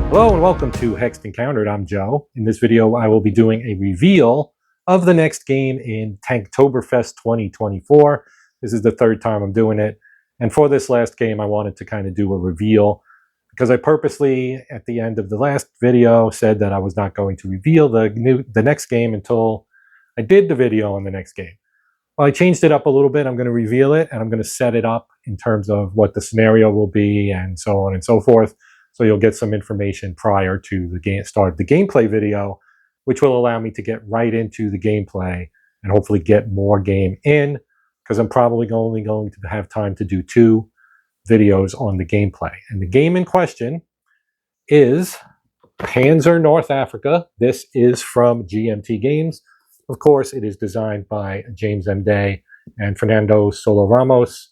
Hello and welcome to Hexed Encountered. I'm Joe. In this video, I will be doing a reveal of the next game in Tanktoberfest 2024. This is the third time I'm doing it. And for this last game, I wanted to kind of do a reveal because I purposely, at the end of the last video, said that I was not going to reveal the next game until I did the video on the next game. Well, I changed it up a little bit. I'm going to reveal it and I'm going to set it up in terms of what the scenario will be and so on and so forth. So you'll get some information prior to the start of the gameplay video, which will allow me to get right into the gameplay and hopefully get more game in, because I'm probably only going to have time to do 2 videos on the gameplay. And the game in question is Panzer North Africa. This is from GMT Games. Of course, it is designed by James M. Day and Fernando Solo Ramos.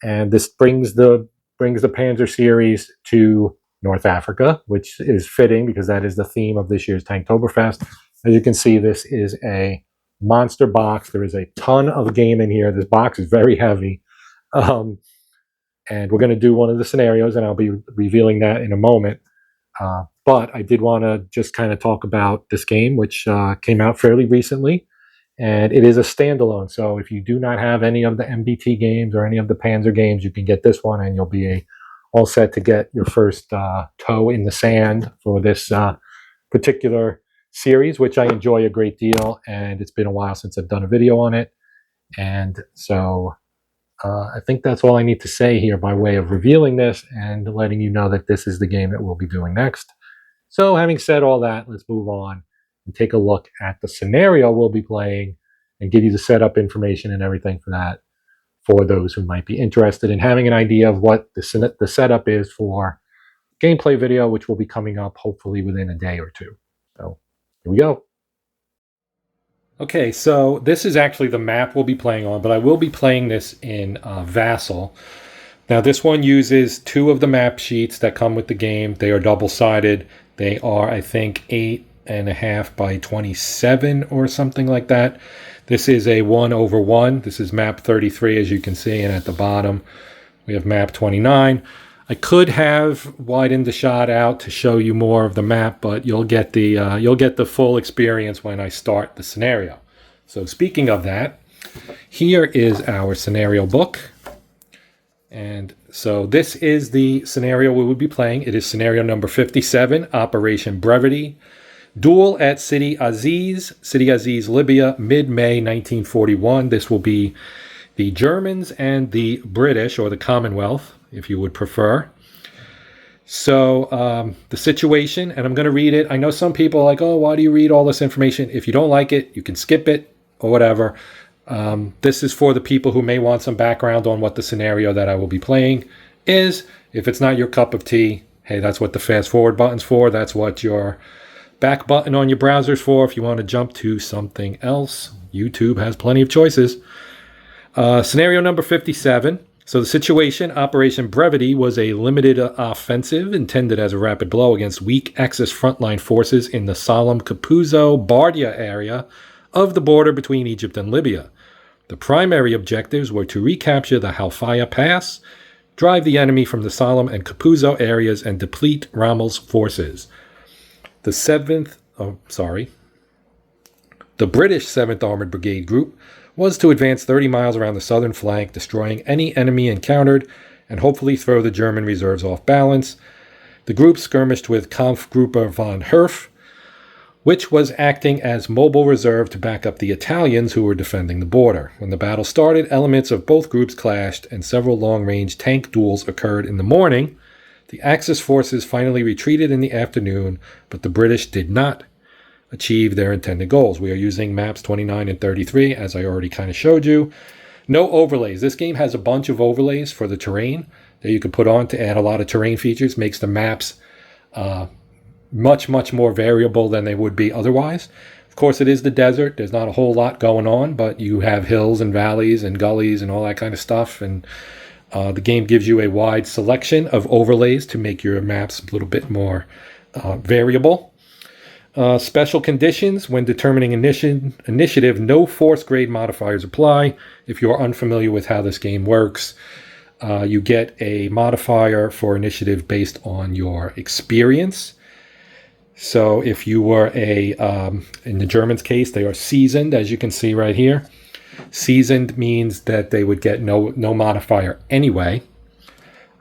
And this brings the Panzer series to North Africa, which is fitting because that is the theme of this year's Tanktoberfest. As you can see, this is a monster box. There is a ton of game in here. This box is very heavy. And we're going to do one of the scenarios, and I'll be revealing that in a moment. But I did want to just kind of talk about this game, which came out fairly recently. And it is a standalone. So if you do not have any of the MBT games or any of the Panzer games, you can get this one, and you'll be all set to get your first toe in the sand for this particular series, which I enjoy a great deal, and it's been a while since I've done a video on it. And so I think that's all I need to say here by way of revealing this and letting you know that this is the game that we'll be doing next. So having said all that, let's move on and take a look at the scenario we'll be playing and give you the setup information and everything for that, for those who might be interested in having an idea of what the setup is for gameplay video, which will be coming up hopefully within a day or 2. So here we go. Okay, so this is actually the map we'll be playing on, but I will be playing this in Vassal. Now this one uses 2 of the map sheets that come with the game. They are double-sided. They are, I think, 8.5 by 27 or something like that. This is a 1/1. This is map 33, as you can see, and at the bottom we have map 29. I could have widened the shot out to show you more of the map, but you'll get the full experience when I start the scenario. So speaking of that, here is our scenario book. And so this is the scenario we will be playing. It is scenario number 57, Operation Brevity. Duel at Sidi Aziz, Libya, mid-May 1941. This will be the Germans and the British, or the Commonwealth, if you would prefer. So the situation, and I'm going to read it. I know some people are like, oh, why do you read all this information? If you don't like it, you can skip it or whatever. This is for the people who may want some background on what the scenario that I will be playing is. If it's not your cup of tea, hey, that's what the fast forward button's for. That's what your back button on your browser's for. If you want to jump to something else, YouTube has plenty of choices. Scenario number 57. So the situation, Operation Brevity, was a limited offensive intended as a rapid blow against weak Axis frontline forces in the Sollum Capuzzo Bardia area of the border between Egypt and Libya. The primary objectives were to recapture the Halfaya Pass, drive the enemy from the Sollum and Capuzzo areas, and deplete Rommel's forces. The British 7th Armored Brigade Group was to advance 30 miles around the southern flank, destroying any enemy encountered, and hopefully throw the German reserves off balance. The group skirmished with Kampfgruppe von Herf, which was acting as mobile reserve to back up the Italians who were defending the border. When the battle started, elements of both groups clashed, and several long-range tank duels occurred in the morning. The Axis forces finally retreated in the afternoon, but the British did not achieve their intended goals. We are using maps 29 and 33, as I already kind of showed you. No overlays. This game has a bunch of overlays for the terrain that you can put on to add a lot of terrain features. Makes the maps much, much more variable than they would be otherwise. Of course, it is the desert. There's not a whole lot going on, but you have hills and valleys and gullies and all that kind of stuff. And the game gives you a wide selection of overlays to make your maps a little bit more variable. Special conditions. When determining initiative, no force grade modifiers apply. If you're unfamiliar with how this game works, you get a modifier for initiative based on your experience. So if you were in the Germans' case, they are seasoned, as you can see right here. Seasoned means that they would get no modifier anyway.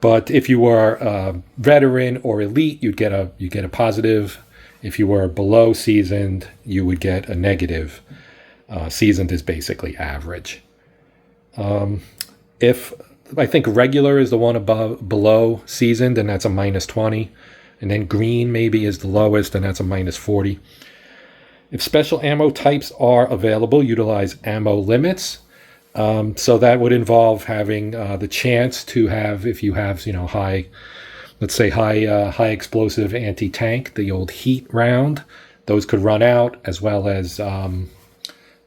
But if you were veteran or elite, you get a positive. If you were below seasoned, you would get a negative. Seasoned is basically average. If I think regular is the one below seasoned, and that's a -20. And then green maybe is the lowest, and that's a -40. If special ammo types are available, utilize ammo limits. So that would involve having the chance to have, if you have, high, let's say high explosive anti-tank, the old heat round, those could run out, as well as,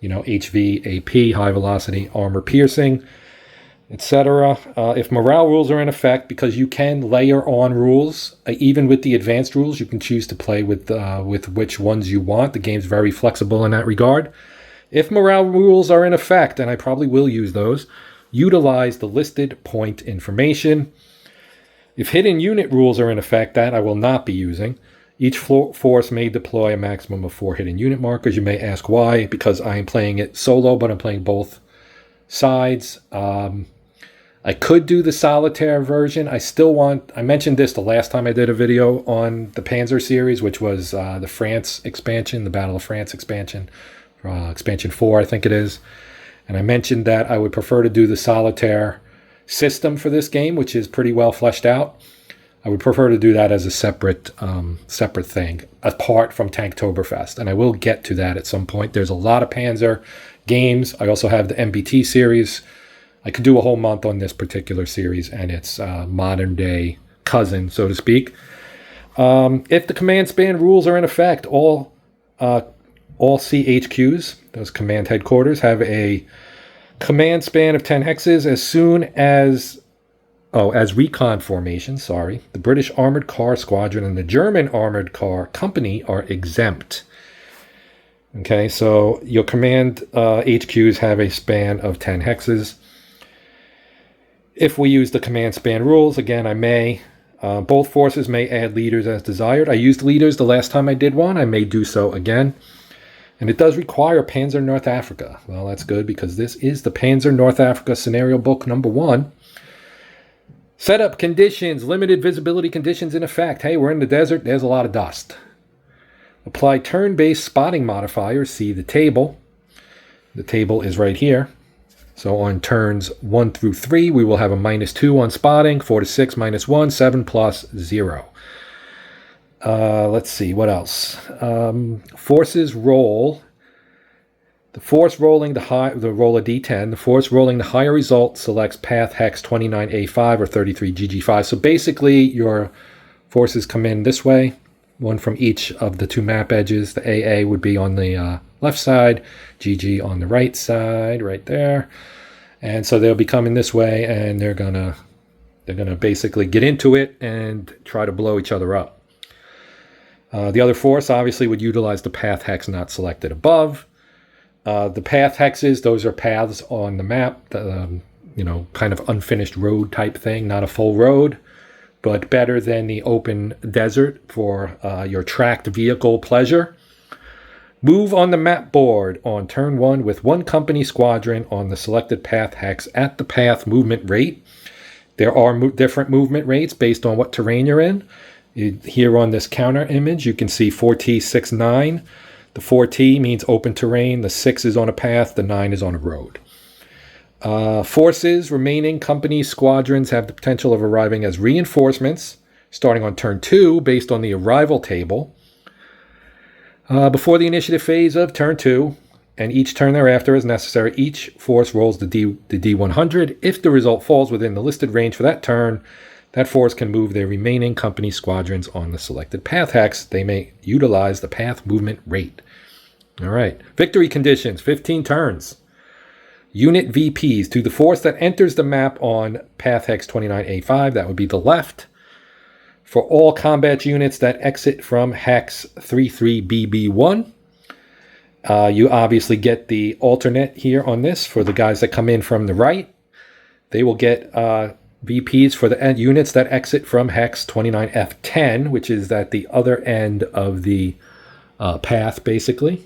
HV, AP, high velocity, armor piercing, etc. If morale rules are in effect, because you can layer on rules, even with the advanced rules, you can choose to play with which ones you want. The game's very flexible in that regard. If morale rules are in effect, and I probably will use those, utilize the listed point information. If hidden unit rules are in effect, that I will not be using. Each force may deploy a maximum of 4 hidden unit markers. You may ask why, because I am playing it solo, but I'm playing both sides. I could do the solitaire version. I mentioned this the last time I did a video on the Panzer series, which was the France expansion, the Battle of France expansion, expansion 4, I think it is. And I mentioned that I would prefer to do the solitaire system for this game, which is pretty well fleshed out. I would prefer to do that as a separate thing, apart from Tanktoberfest. And I will get to that at some point. There's a lot of Panzer games. I also have the MBT series. I could do a whole month on this particular series and its modern day cousin, so to speak. If the command span rules are in effect, all CHQs, those command headquarters, have a command span of 10 hexes as soon as recon formation, the British Armored Car Squadron and the German Armored Car Company are exempt. Okay, so your command HQs have a span of 10 hexes. If we use the command span rules, again, I may. Both forces may add leaders as desired. I used leaders the last time I did one. I may do so again. And it does require Panzer North Africa. Well, that's good, because this is the Panzer North Africa scenario book number 1. Setup conditions, limited visibility conditions in effect. Hey, we're in the desert. There's a lot of dust. Apply turn-based spotting modifiers. See the table. The table is right here. So on turns 1 through 3, we will have a -2 on spotting, 4 to 6, -1, 7 plus 0. Let's see, what else? Forces roll. The force rolling the roll a d10. The force rolling the higher result selects path hex 29A5 or 33GG5. So basically, your forces come in this way, one from each of the 2 map edges. The AA would be on the left side, GG on the right side, right there. And so they'll be coming this way, and they're gonna basically get into it and try to blow each other up. The other force obviously would utilize the path hex not selected above. The path hexes, those are paths on the map, kind of unfinished road type thing, not a full road, but better than the open desert for your tracked vehicle pleasure. Move on the map board on turn 1 with 1 company squadron on the selected path hex at the path movement rate. There are different movement rates based on what terrain you're in. Here on this counter image, you can see 4T69. The 4T means open terrain. The 6 is on a path. The 9 is on a road. Forces, remaining company squadrons have the potential of arriving as reinforcements starting on turn 2 based on the arrival table. Before the initiative phase of turn 2, and each turn thereafter as necessary, each force rolls the D100. If the result falls within the listed range for that turn, that force can move their remaining company squadrons on the selected path hex. They may utilize the path movement rate. All right. Victory conditions, 15 turns. Unit VPs to the force that enters the map on path hex 29A5. That would be the left. For all combat units that exit from hex 33BB1. You obviously get the alternate here on this for the guys that come in from the right. They will get VPs for the units that exit from Hex 29F10, which is at the other end of the path, basically.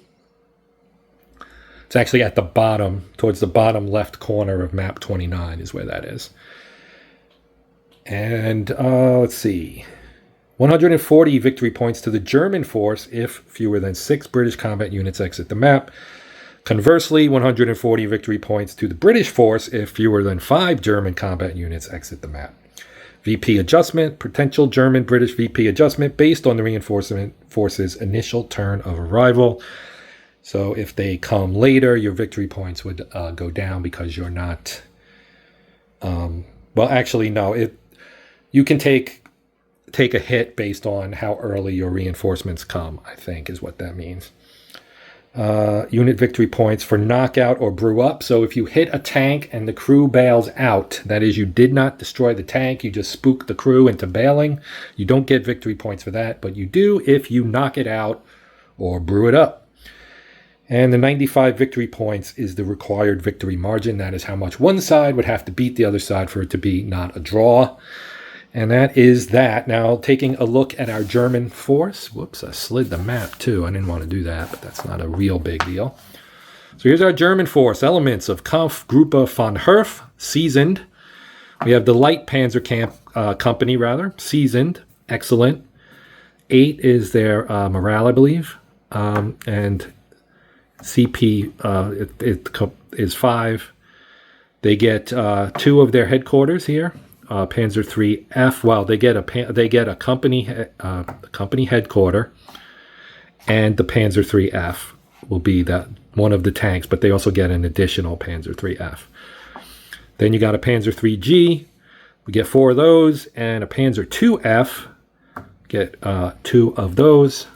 It's actually at the bottom, towards the bottom left corner of map 29 is where that is. And let's see. 140 victory points to the German force if fewer than 6 British combat units exit the map. Conversely, 140 victory points to the British force if fewer than 5 German combat units exit the map. VP adjustment, potential German-British VP adjustment based on the reinforcement force's initial turn of arrival. So if they come later, your victory points would go down because you're not... well, actually, no. You can take a hit based on how early your reinforcements come, I think, is what that means. Unit victory points for knockout or brew up. So if you hit a tank and the crew bails out, that is, you did not destroy the tank, you just spooked the crew into bailing, you don't get victory points for that, but you do if you knock it out or brew it up. And the 95 victory points is the required victory margin. That is how much one side would have to beat the other side for it to be not a draw. And that is that. Now, taking a look at our German force. Whoops, I slid the map too. I didn't want to do that, but that's not a real big deal. So here's our German force. Elements of Kampfgruppe von Herf, seasoned. We have the Light Panzer Company, seasoned, excellent. 8 is their morale, I believe. And CP is 5. They get 2 of their headquarters here. Panzer III F. Well, they get a company headquarter, and the Panzer III F will be that one of the tanks, but they also get an additional Panzer III F. Then you got a Panzer III G. We get 4 of those, and a Panzer II F. Get 2 of those.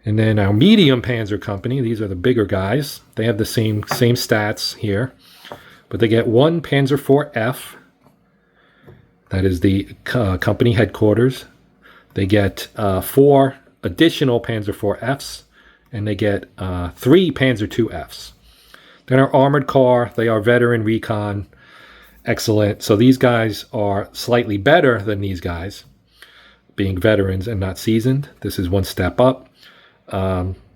And then our medium Panzer Company. These are the bigger guys. They have the same stats here, but they get 1 Panzer IV F. That is the company headquarters. They get 4 additional Panzer IV Fs, and they get 3 Panzer II Fs. Then our armored car, they are veteran recon, excellent. So these guys are slightly better than these guys, being veterans and not seasoned. This is one step up.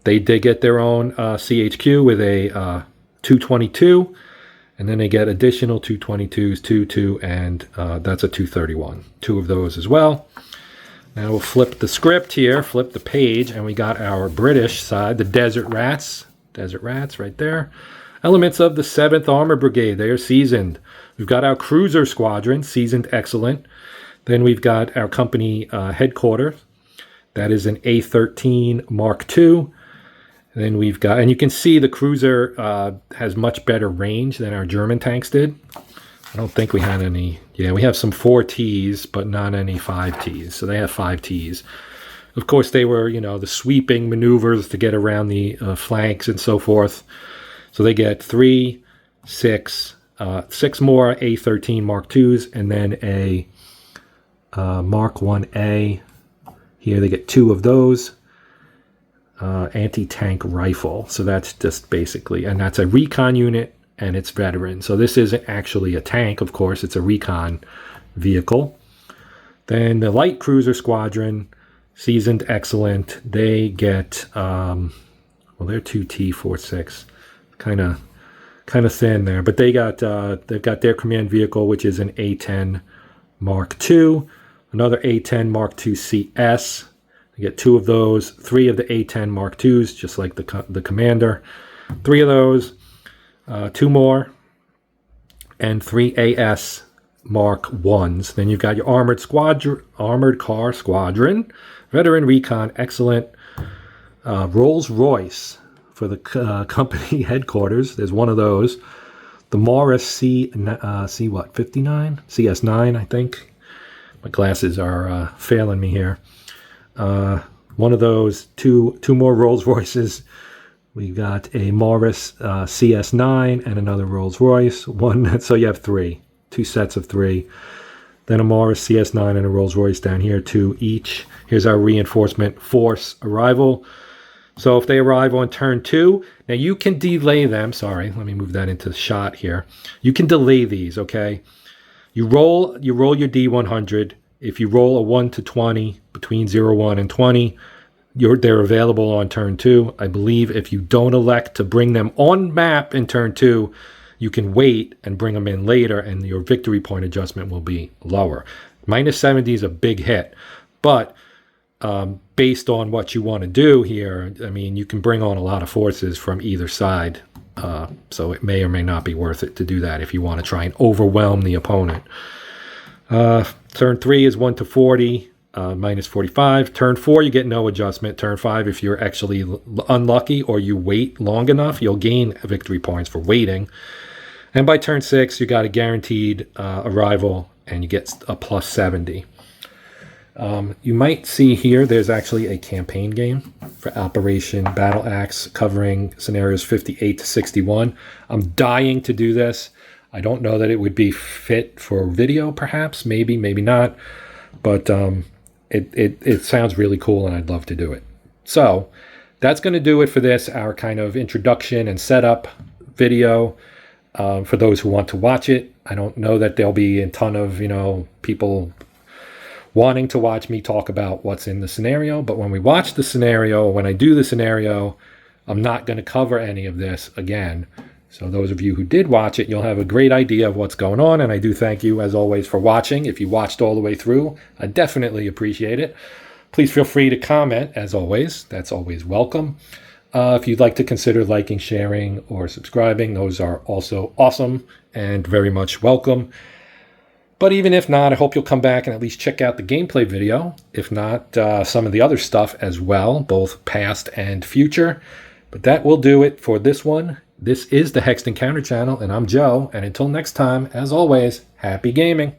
They did get their own CHQ with a 222. And then they get additional 222s, 2, and that's a 231. 2 of those as well. Now we'll flip the script here, flip the page, and we got our British side, the Desert Rats. Desert Rats right there. Elements of the 7th Armor Brigade, they are seasoned. We've got our Cruiser Squadron, seasoned, excellent. Then we've got our company headquarters. That is an A13 Mark II. Then we've got, and you can see the cruiser has much better range than our German tanks did. I don't think we had any. Yeah, we have some 4Ts, but not any 5Ts. So they have 5Ts. Of course, they were, the sweeping maneuvers to get around the flanks and so forth. So they get 3, 6 more A13 Mark IIs, and then a Mark 1A. Here they get 2 of those. Anti-tank rifle. So that's just basically, and that's a recon unit, and it's veteran. So this isn't actually a tank, of course. It's a recon vehicle. Then the light cruiser squadron, seasoned, excellent. They get, well, they're 2T46, kind of thin there, but they've got their command vehicle, which is an A10 Mark II, another A10 Mark II CS. You get 2 of those, 3 of the A10 Mark IIs, just like the commander. 3 of those, 2 more, and 3 AS Mark I's. Then you've got your armored car squadron, veteran recon, excellent. Rolls Royce for the company headquarters. There's one of those. The Morris C what 59 CS9, I think. My glasses are failing me here. One of those, two more Rolls Royces. We got a Morris CS9 and another Rolls Royce. One, so you have 3, 2 sets of 3. Then a Morris CS9 and a Rolls Royce down here, 2 each. Here's our reinforcement force arrival. So if they arrive on turn 2, now you can delay them. Sorry, let me move that into shot here. You can delay these, okay? You roll your D100. If you roll a 1 to 20, between 0, 1, and 20, they're available on turn 2. I believe if you don't elect to bring them on map in turn 2, you can wait and bring them in later, and your victory point adjustment will be lower. Minus 70 is a big hit, but based on what you want to do here, I mean, you can bring on a lot of forces from either side, so it may or may not be worth it to do that if you want to try and overwhelm the opponent. Turn 3 is 1 to 40, minus 45. Turn 4, you get no adjustment. Turn 5, if you're actually unlucky or you wait long enough, you'll gain victory points for waiting. And by turn 6, you got a guaranteed arrival, and you get a plus 70. You might see here there's actually a campaign game for Operation Battle Axe covering scenarios 58 to 61. I'm dying to do this. I don't know that it would be fit for video, perhaps, maybe not, but it sounds really cool, and I'd love to do it. So that's going to do it for this, our kind of introduction and setup video. For those who want to watch it, I don't know that there'll be a ton of people wanting to watch me talk about what's in the scenario, but when we watch the scenario, when I do the scenario, I'm not going to cover any of this again. So those of you who did watch it, you'll have a great idea of what's going on, and I do thank you, as always, for watching. If you watched all the way through, I definitely appreciate it. Please feel free to comment, as always. That's always welcome. If you'd like to consider liking, sharing, or subscribing, those are also awesome and very much welcome. But even if not, I hope you'll come back and at least check out the gameplay video. If not, some of the other stuff as well, both past and future. But that will do it for this one. This is the Hexed Encounter channel, and I'm Joe. And until next time, as always, happy gaming.